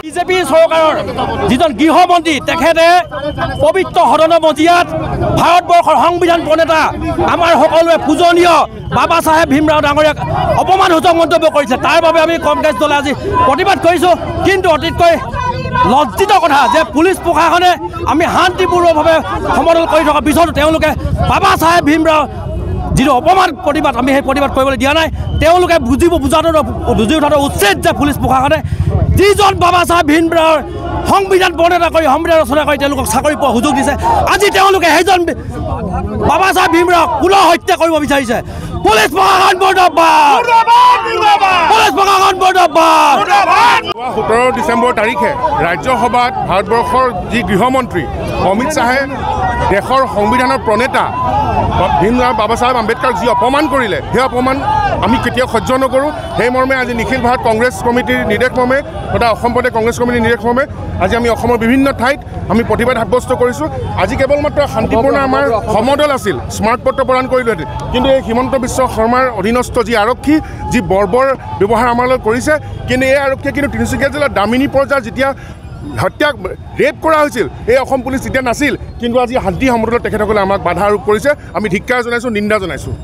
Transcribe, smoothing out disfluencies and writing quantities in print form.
BJP চৰকাৰৰ যিজন গৃহমন্ত্ৰী তেখেতে পবিত্ৰ সদন মজিয়াত ভাৰতবৰ্ষৰ সংবিধান প্ৰণেতা আমাৰ সকলোৱে পূজনীয় বাবা চাহেব ভীমৰাও ডাঙৰীয়াক অপমানসূচক মন্তব্য কৰিছে। তাৰ বাবে আমি কংগ্ৰেছ দলে আজি প্ৰতিবাদ কৰিছোঁ। কিন্তু অতিকৈ লজ্জিত কথা যে পুলিচ প্ৰশাসনে আমি শান্তিপূৰ্ণভাৱে সমদল কৰি থকাৰ পিছতো তেওঁলোকে বাবা চাহেব ভীমৰাও যিটো অপমান প্ৰতিবাদ আমি সেই প্ৰতিবাদ কৰিবলৈ দিয়া নাই। তেওঁলোকে বুজি উঠাটো উচিত যে পুলিচ প্ৰশাসনে যিজন বাবা চাহেব ভীমৰাওৰ সংবিধান প্ৰণেতা কৰি সংবিধান ৰচনা কৰি তেওঁলোকক চাকৰি পোৱাৰ সুযোগ দিছে, আজি তেওঁলোকে সেইজন বাবা চাহেব ভীমৰাওক পুনৰ হত্যা কৰিব বিচাৰিছে। পুলিচ প্ৰশাসন মুৰ্দাবাদ! পুলিচ প্ৰশাসন মুৰ্দাবাদ! 17 ডিচেম্বৰ তাৰিখে ৰাজ্যসভাত ভাৰতবৰ্ষৰ যি গৃহমন্ত্ৰী অমিত শ্বাহে দেশৰ সংবিধানৰ প্ৰণেতা ভীমৰাও বাবা চাহেব আম্বেদকাৰক যি অপমান কৰিলে, সেই অপমান আমি কেতিয়াও সহ্য নকৰোঁ। সেই মৰ্মে আজি নিখিল ভাৰত কংগ্ৰেছ কমিটিৰ নিৰ্দেশমৰ্মে তথা অসম প্ৰদেশ কংগ্ৰেছ কমিটিৰ নিৰ্দেশমৰ্মে আজি আমি অসমৰ বিভিন্ন ঠাইত আমি প্ৰতিবাদ সাব্যস্ত কৰিছোঁ। আজি কেৱল মাত্ৰ শান্তিপূৰ্ণ আমাৰ সমদল আছিল, স্মাৰক পত্ৰ প্ৰদান কৰিলোহেঁতেন, কিন্তু এই হিমন্ত বিশ্ব শৰ্মাৰ অধীনস্থ যি আৰক্ষী যি বৰ্বৰ ব্যৱহাৰ আমাৰ লগত কৰিছে, কিন্তু এই আৰক্ষীয়ে কিন্তু তিনিচুকীয়া জিলাৰ দামিনী পৰ্যায়ত যেতিয়া হত্যা ৰেপ কৰা হৈছিল এই অসম পুলিচ তেতিয়া নাছিল, কিন্তু আজি শান্তি সমদলত তেখেতসকলে আমাক বাধা আৰোপ কৰিছে। আমি ধিক্কাৰ জনাইছোঁ, নিন্দা জনাইছোঁ।